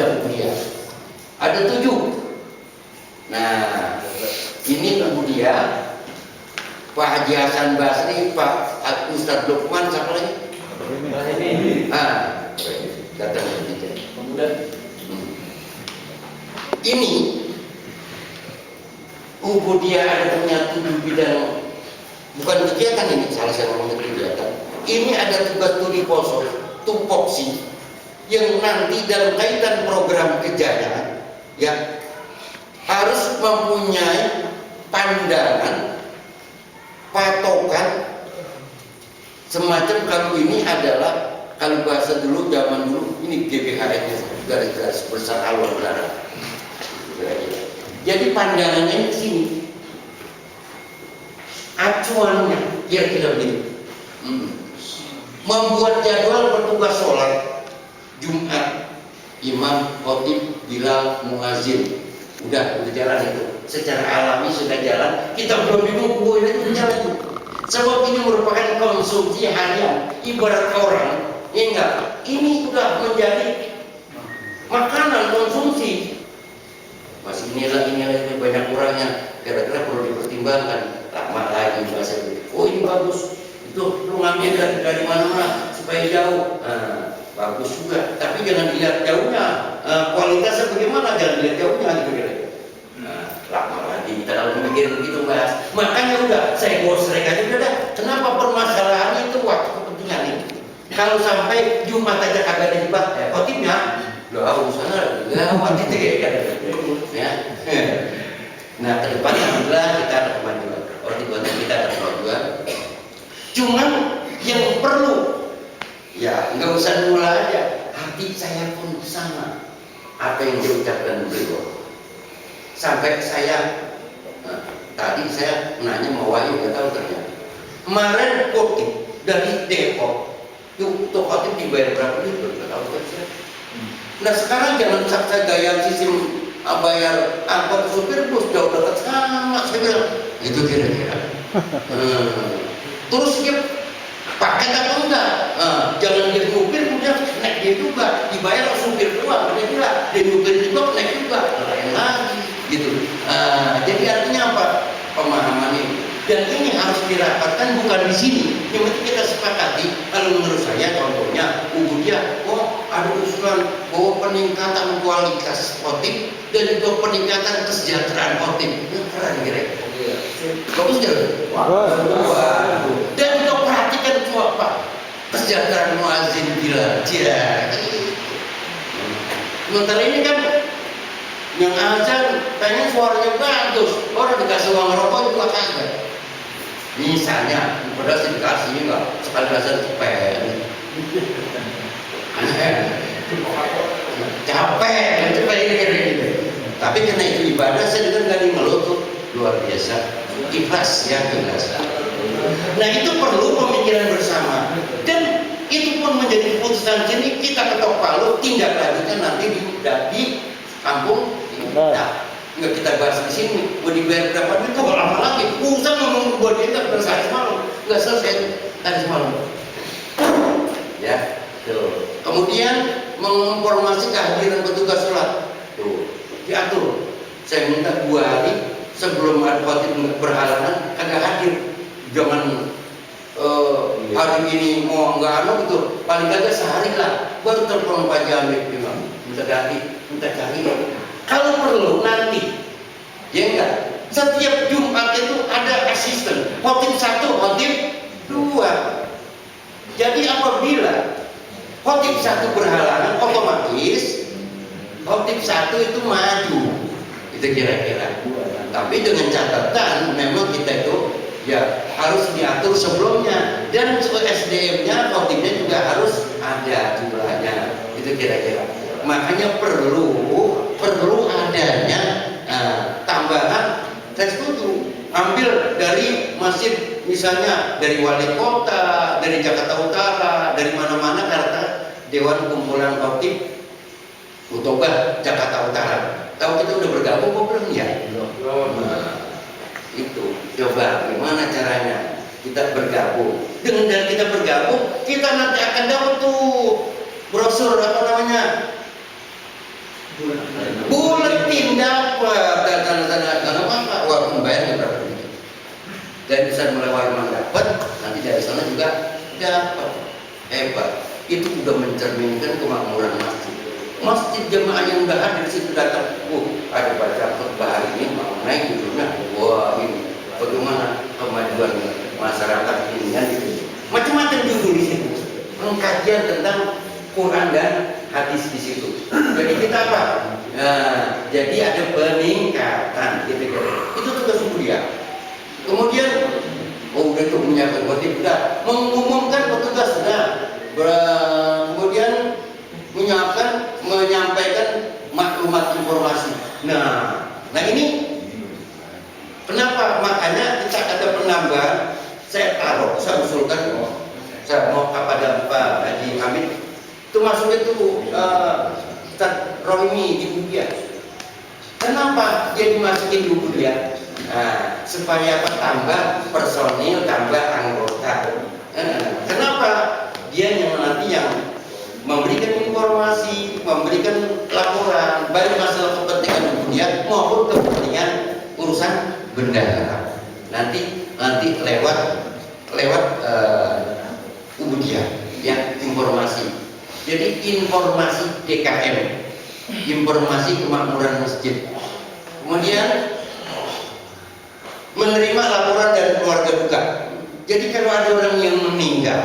bidang Ubudiyah. Ada 7. Nah, ini Ubudiyah, Pak Haji Hasan Basri, Pak Ustadz Lukman, siapa lagi? Datang ke pemuda. Ini Ubudiyah ada punya 7 bidang, bukan kegiatan ini, salah saya ngomong kegiatan. Ini ada tugas studi poso, tupoksi, yang nanti dalam kaitan program kerjanya, ya harus mempunyai pandangan, patokan, semacam kalau ini adalah, kalau bahasa dulu, zaman dulu, ini GBHS, garis besar haluan udara. Jadi pandangannya di sini, acuannya kira-kira begini. Membuat jadwal bertugas sholat Jumat, imam, khotib, bilal, muazin, udah jalan itu. Secara alami sudah jalan. Kita belum bingung, itu jalan itu. Sebab ini merupakan konsumsi harian. Ibarat orang, ya enggak, ini sudah menjadi makanan konsumsi. Masih nilai banyak kurangnya. Kira-kira perlu dipertimbangkan. Lama lagi bahasa itu. Oh ini bagus. Itu lu ngambil dari mana supaya jauh. Nah, bagus juga. Tapi jangan dilihat jauhnya. Kualitasnya bagaimana? Jangan dilihat jauhnya gitu. Nah, lama lagi kita dalam memikir begitu bahas. Makanya udah saya gosrek aja udah. Kenapa permasalahannya itu waktu kepentingan ini? Kalau sampai Jumat aja kagak ada dibahas, khotibnya loh urusannya gawat itu ya. Nah, ke depan alhamdulillah kita ada kemajuan. Khotibnya kita ada kemajuan. Cuman yang perlu, ya nggak usah mulai aja. Hati saya pun sama apa yang diucapkan beliau. Sampai saya tadi saya nanya mau Wahyu, nggak tahu ternyata. Kemarin khotib dari Depok, itu khotib dibayar berapa duit? Nggak tahu kan saya. Nah sekarang jangan saya gaya sistem bayar angkot supir bus jauh dekat sama, saya bilang itu kira-kira. Terus dia pakai atau enggak? Jangan dia supir kemudian naik dia juga, dibayar supir doang, dia bilang dia supir juga naik juga, lain lagi, gitu. Jadi artinya apa? Pemahaman ini. Dan ini harus dirapatkan bukan di sini. Yang penting kita sepakati. Kalau menurut saya contohnya Ubudiyah, ada usulan bahwa peningkatan kualitas khotib dan juga peningkatan kesejahteraan khotib. Keren kira-kira. Bagus nggak? Dan juga perhatikan itu apa? Kesejahteraan muazin bilal. Sementara ini kan yang azan pengen suaranya bagus, orang dikasih uang rokok juga kagak. Misalnya, padahal sih dikasih enggak, sekali azan cepet. Capek, cepet ini. Tapi karena itu ibadah, saya dengar gak ngeluh tuh luar biasa, ikhlas ya, ikhlas. Nah itu perlu pemikiran bersama, dan itu pun menjadi keputusan sini. Kita ketok palu, tindak lanjutnya nanti di kampung. Nah, nggak kita bahas di sini. Mau dibayar berapa duit? Kok lama lagi? Urusan ngomong buat dia nggak selesai semalam, nggak selesai tadi semalam. Ya, tuh. Kemudian menginformasi kehadiran petugas sholat. Tuh, diatur. Saya minta 2 hari sebelum ada khotib berhalangan kagak hadir. Jangan hari ini mau nggak gitu. Paling kagak sehari lah. Baru telepon Pak Jamil bilang minta ganti, minta cari. Kalau perlu nanti, ya enggak. Setiap Jumat itu ada asisten, khotib 1, khotib 2. Jadi apabila khotib 1 berhalangan, otomatis khotib 1 itu maju. Itu kira-kira. Tapi dengan catatan memang kita itu ya harus diatur sebelumnya, dan SDM-nya khotibnya juga harus ada jumlahnya. Itu kira-kira. Makanya perlu adanya tambahan. Saya setuju ambil dari masjid, misalnya dari wali kota, dari Jakarta Utara, dari mana-mana, karena Dewan Kumpulan Khotib Utobah Jakarta Utara. Tahu kita udah bergabung kok belum ya? Itu coba gimana caranya kita bergabung. Dengan kita bergabung, kita nanti akan dapat tuh brosur apa namanya, tanda-tanda nggak apa-apa, walaupun bayar berapa duit. Dan bisa melewati dapat, nanti dari sana juga dapat. Hebat. Itu udah mencerminkan kemakmuran masjid. Masjid jemaah yang udah hadir situ datang, ada baca khutbah hari ini mau naik judulnya, wah ini bagaimana kemajuan masyarakat ini kan gitu. Macam-macam judul di situ. Pengkajian tentang Quran dan hadis di situ. Jadi kita apa? Jadi ada peningkatan gitu. Itu tugas kuliah. Kemudian udah itu menyiapkan khotib, sudah mengumumkan petugas, sudah kemudian menyampaikan maklumat informasi. Nah ini kenapa? Makanya kita ada penambahan. Saya usulkan, saya mau kepada Pak Haji Hamid itu masuknya itu Ustaz Rohimi di Budia. Kenapa dia dimasukin di Budia? Supaya tambah personil, tambah anggota. Kenapa? Dia yang nanti yang memberikan informasi, memberikan laporan, baik masalah kepentingan dunia maupun kepentingan urusan bendahara. Nanti lewat Ubudiyah, ya, informasi. Jadi informasi DKM, informasi kemakmuran masjid. Kemudian menerima laporan dari keluarga duka. Jadi kalau ada orang yang meninggal,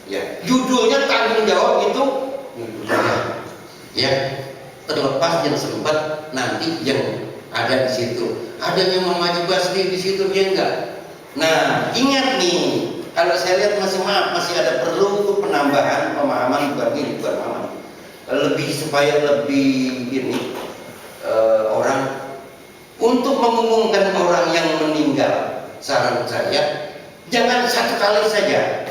ya, judulnya tanggung jawab itu, ya, terlepas yang sempat nanti yang ada di situ. Ada yang memaji Basri di situ, dia enggak. Nah, ingat nih, kalau saya lihat masih ada perlu penambahan pemahaman bukan pemahaman. Supaya lebih ini orang untuk mengumumkan orang yang meninggal. Saran saya, jangan satu kali saja.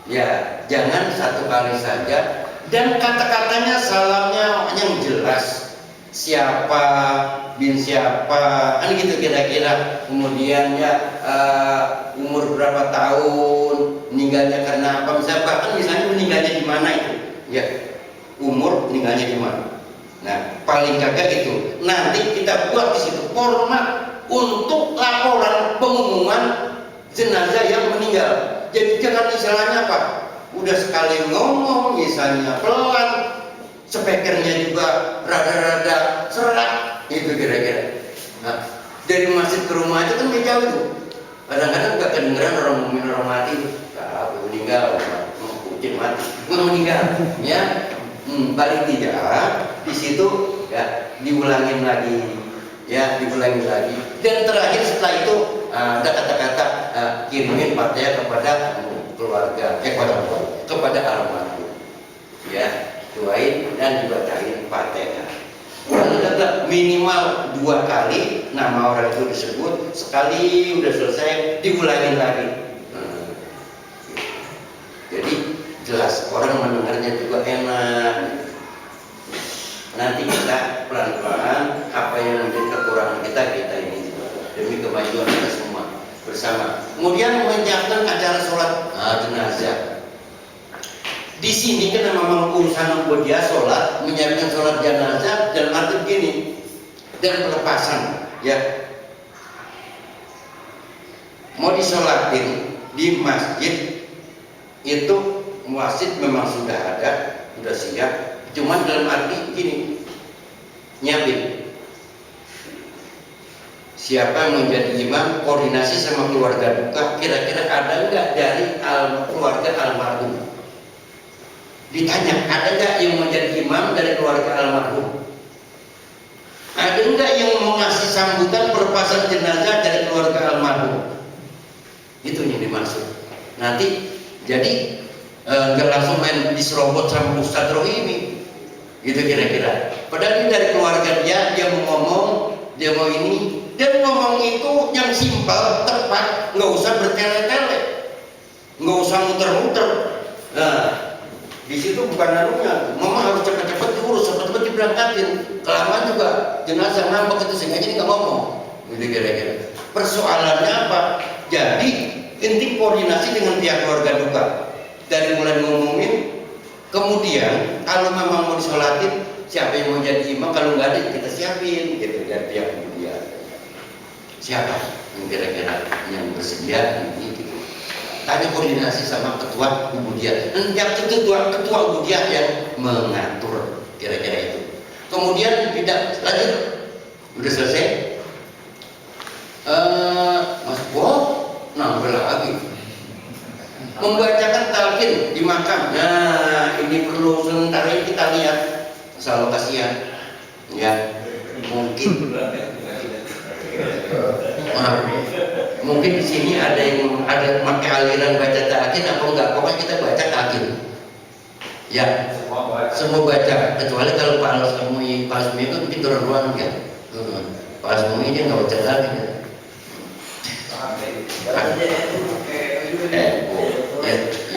Ya, jangan satu kali saja. Dan kata-katanya, salamnya yang jelas. Siapa bin siapa, kan gitu kira-kira. Kemudian ya umur berapa tahun, meninggalnya karena apa, misalnya meninggalnya di mana itu, ya, umur meninggalnya di mana. Nah, paling kagak itu nanti kita buat di situ format untuk laporan pengumuman jenazah yang meninggal. Jadi jangan istilahnya apa, udah sekali ngomong misalnya pelan, speakernya juga rada-rada serak, itu kira-kira. Nah, dari masjid ke rumah itu kan jauh tuh. Kadang-kadang nggak kedengeran orang mukmin, orang mati itu, meninggal, kucing mati, meninggal, ya. Paling tidak di situ ya diulangin lagi, ya diulangi lagi. Dan terakhir setelah itu ada kata-kata kirimin Fatihah kepada keluarga, kepada almarhum, ya. Doain dan dibacain Fatihah. Minimal 2 kali nama orang itu disebut, sekali udah selesai diulangin lagi. Jadi jelas orang mendengarnya juga enak. Nanti kita pelan-pelan apa yang menjadi kekurangan kita ini demi kemajuan kita semua bersama. Kemudian menyiapkan acara sholat jenazah. Di sini kan memang urusan dia sholat, menyiapkan sholat jenazah dalam arti begini, dan pelepasan, ya. Mau disolatin di masjid itu muasid memang sudah ada, sudah siap. Cuman dalam arti gini, nyiapin siapa yang menjadi imam, koordinasi sama keluarga duka, kira-kira ada enggak dari keluarga almarhum. Ditanya, ada nggak yang menjadi imam dari keluarga almarhum? Ada nggak yang mau ngasih sambutan pelepasan jenazah dari keluarga almarhum? Itu yang dimaksud. Nanti jadi nggak langsung main diserobot sama Ustadz Rohimi, gitu kira-kira. Padahal ini dari keluarga dia mau ngomong, dia mau ini, dan ngomong itu yang simpel, tepat, nggak usah bertele-tele, nggak usah muter-muter. Nah, di situ bukan anunya, mama harus cepat-cepat diurus, cepat-cepat diberangkatin. Kelamaan juga jenazah ngambek itu sehingga jadi nggak ngomong. Gitu kira-kira. Persoalannya apa? Jadi inti koordinasi dengan pihak keluarga duka. Dari mulai ngomongin, kemudian kalau memang mau disolatin, siapa yang mau jadi imam, kalau nggak ada kita siapin gitu dari pihak Muhammadiyah. Siapa yang kira-kira yang bersedia ini gitu. Tanya koordinasi sama ketua Muhammadiyah. Dan ketua Muhammadiyah yang mengatur kira-kira itu. Kemudian tidak lanjut, udah selesai. Mas Bob nambah lagi membacakan talqin di makam. Nah, ini perlu sebentar ini kita lihat soal kasihan ya. Mungkin mungkin di sini ada yang ada pakai aliran baca talqin apa enggak, pokoknya kita baca talqin ya, semua baca, kecuali kalau Pak Asmi itu mungkin turun ruang ya. Pak Asmi dia nggak baca talqin ya.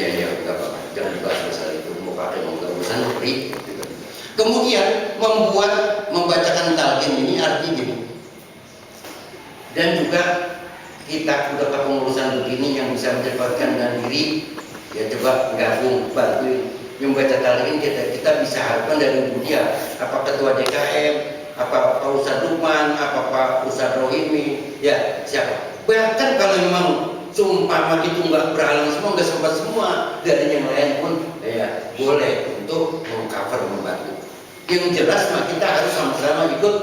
Ya, enggak apa-apa. Jangan dibahas masalah itu. Mau pakai mau nggak urusan beri. Kemudian membacakan talqin ini artinya gini. Dan juga kita udah kepengurusan begini yang bisa mencepat diri, ya coba gabung bantuin membaca talqin kita bisa harapkan dari dia, apa ketua DKM, apa Pak Ustadz Lukman, apa Pak Ustadz Rohimi, ya siapa. Bahkan kalau memang sumpah itu nggak berhalang semua, nggak sempat semua, dari yang lain pun ya boleh untuk mengcover, membantu. Yang jelas mah kita harus sama-sama ikut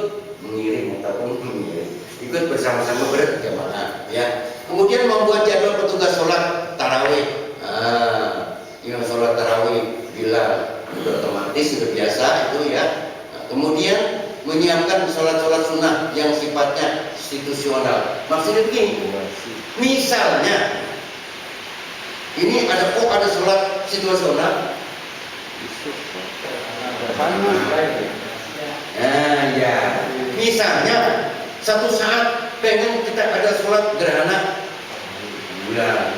mengirim ataupun ikut bersama-sama berjamaah ya. Kemudian membuat jadwal petugas sholat tarawih. Yang sholat tarawih bila sudah otomatis sudah biasa itu ya. Kemudian menyiapkan sholat-sholat sunnah yang sifatnya institusional. Maksudnya begini, misalnya ini ada sholat situasional. Nah ya, misalnya satu saat pengen kita ada sholat gerhana bulan,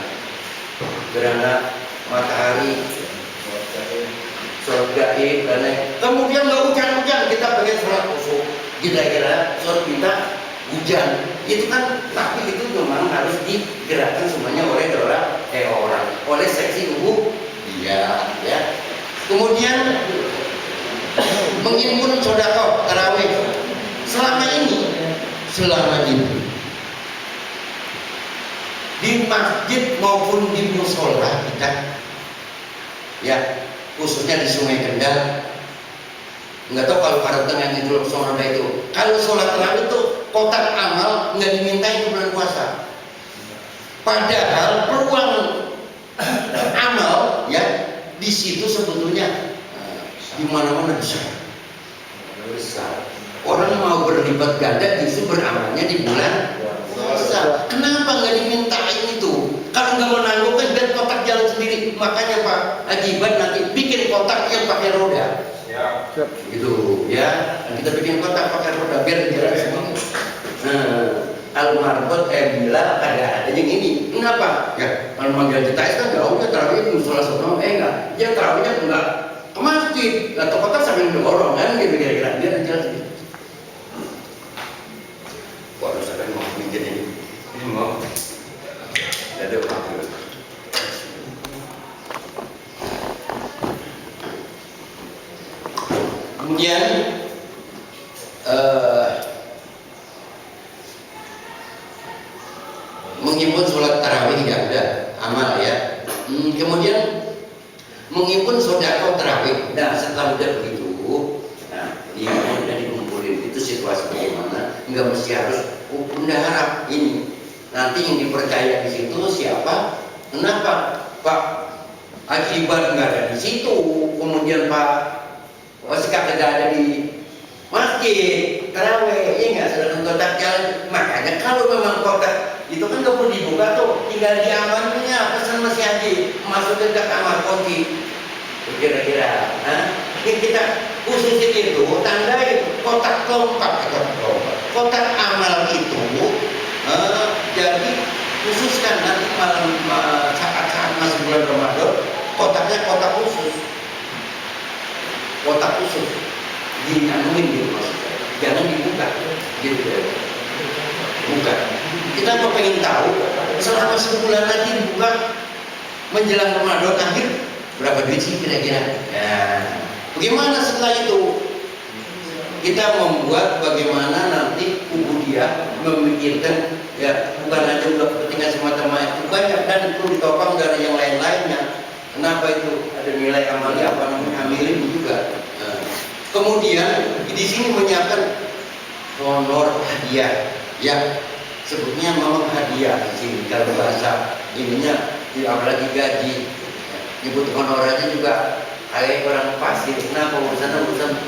gerhana matahari, sholat gaib dan lain. Kemudian nggak hujan-hujan, kita pengen sholat khusyuk. Kira-kira sholat kita hujan, itu kan, tapi itu memang harus digerakkan semuanya oleh seksi tubuh dia ya. Kemudian menghimpun sodako tarawih. Selama ini di masjid maupun di musola kita ya, khususnya di Sungai Kendal, nggak tahu kalau pada tengah Idul Adha itu, kalau sholat tarawih itu kotak amal nggak dimintai bulan puasa, padahal peluang amal ya di situ sebetulnya di mana-mana besar. Orang mau berlipat ganda justru beramalnya di bulan puasa. Kenapa nggak dimintain itu? Kalau nggak menanggung kan biar kotak jalan sendiri. Makanya Pak Ajiban nanti bikin kotak yang pakai roda. Ya. Gitu ya. Kita bikin kotak pakai roda biar jalan sendiri. Al-Marbot bila ada yang ini. Kenapa? Ya kalau manggil JTS kan jauh ya, tarawih musola sono enggak. Dia tarawihnya enggak ke masjid atau kotak sambil dorong kan gitu kira-kira biar jalan sendiri. Waduh, saya mau mikir ini mau ada waktu. Kemudian menghimpun sholat tarawih ya udah amal ya. Kemudian menghimpun sodako tarawih. Nah setelah udah begitu, nah dia udah dikumpulin itu situasi bagaimana? Nggak mesti harus bendahara ini. Nanti yang dipercaya di situ siapa? Kenapa Pak Haji Ibar nggak ada di situ? Kemudian Pak Wasikak nggak ada di masjid tarawih, ya nggak, sedangkan kotak jalan. Makanya kalau memang kotak itu kan nggak perlu dibuka tuh, tinggal diamannya pesan Mas Haji masuk ke kamar kunci. Kira-kira, ini kita khususin itu, tandai kotak lompat, kotak amal itu, jadi khususkan nanti malam saat-saat masih bulan Ramadan, kotaknya kotak khusus, dianuin gitu maksudnya, jangan dibuka, gitu ya, buka. Kita mau pengen tahu selama sebulan lagi dibuka menjelang Ramadan akhir berapa duit sih kira-kira? Ya, bagaimana setelah itu? kita membuat bagaimana nanti dia memikirkan ya bukan hanya udah kepentingan semata-mata, itu banyak dan itu ditopang dari yang lain-lainnya. Kenapa itu ada nilai amali apa namanya amilin juga. Nah, kemudian di sini menyiapkan honor hadiah, ya sebutnya memang hadiah di sini kalau bahasa ininya, apalagi gaji. Nyebut honornya juga kayak orang pasir. Kenapa urusan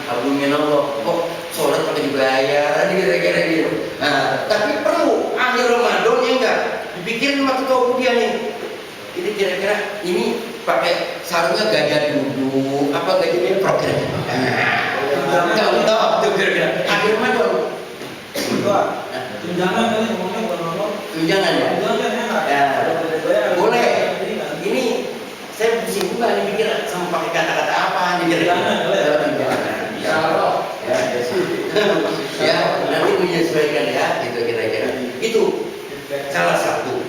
Abu Menolok kok sholat pakai dibayar kira-kira gitu. Nah, tapi perlu akhir Ramadan ya enggak dipikirin sama ketua Budia nih. Ini kira-kira ini pakai sarungnya gajah duduk apa gajahnya program. Contoh tuh kira-kira akhir Ramadan. Tunjangan kali ngomongnya bukan tunjangan ya. Ya, boleh. Ini saya pusing juga nih mikir sama pakai kata-kata apa nih kira-kira. Ya, nanti menyesuaikan ya, gitu kira-kira. Itu salah satu.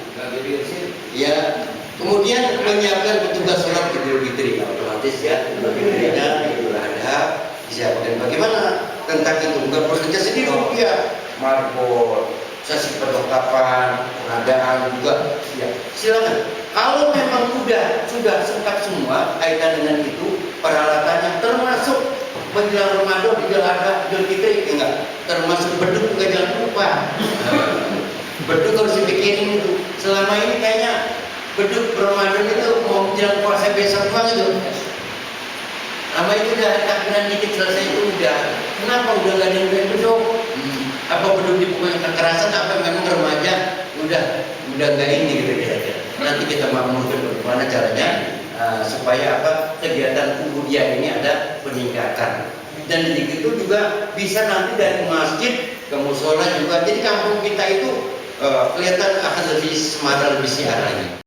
Ya, kemudian menyiapkan petugas sholat Idul Fitri, otomatis ya, Idul Fitrinya Idul Adha disiapkan. Bagaimana tentang itu? Bukan bekerja sendiri, ya, marbot, sesi perlengkapan, pengadaan juga. Ya, silakan. Kalau memang sudah lengkap semua kaitan dengan itu, peralatannya termasuk menjelang Ramadan, Idul Adha, Idul Fitri, enggak, termasuk beduk juga jangan lupa. Beduk harus dipikirin itu. Selama ini kayaknya beduk Ramadan itu mau menjelang puasa besok doang itu. Lama itu udah takbiran dikit selesai itu udah. Kenapa udah nggak ada yang beduk? Apa beduk dipukulin kekerasan? Apa memang remaja udah nggak ini gitu kira-kira. Nanti kita makmurkan bagaimana caranya supaya apa kegiatan ubudiyah ini ada peningkatan. Dan begitu juga bisa nanti dari masjid ke musola juga. Jadi kampung kita itu kelihatan akan lebih semara, lebih siar lagi.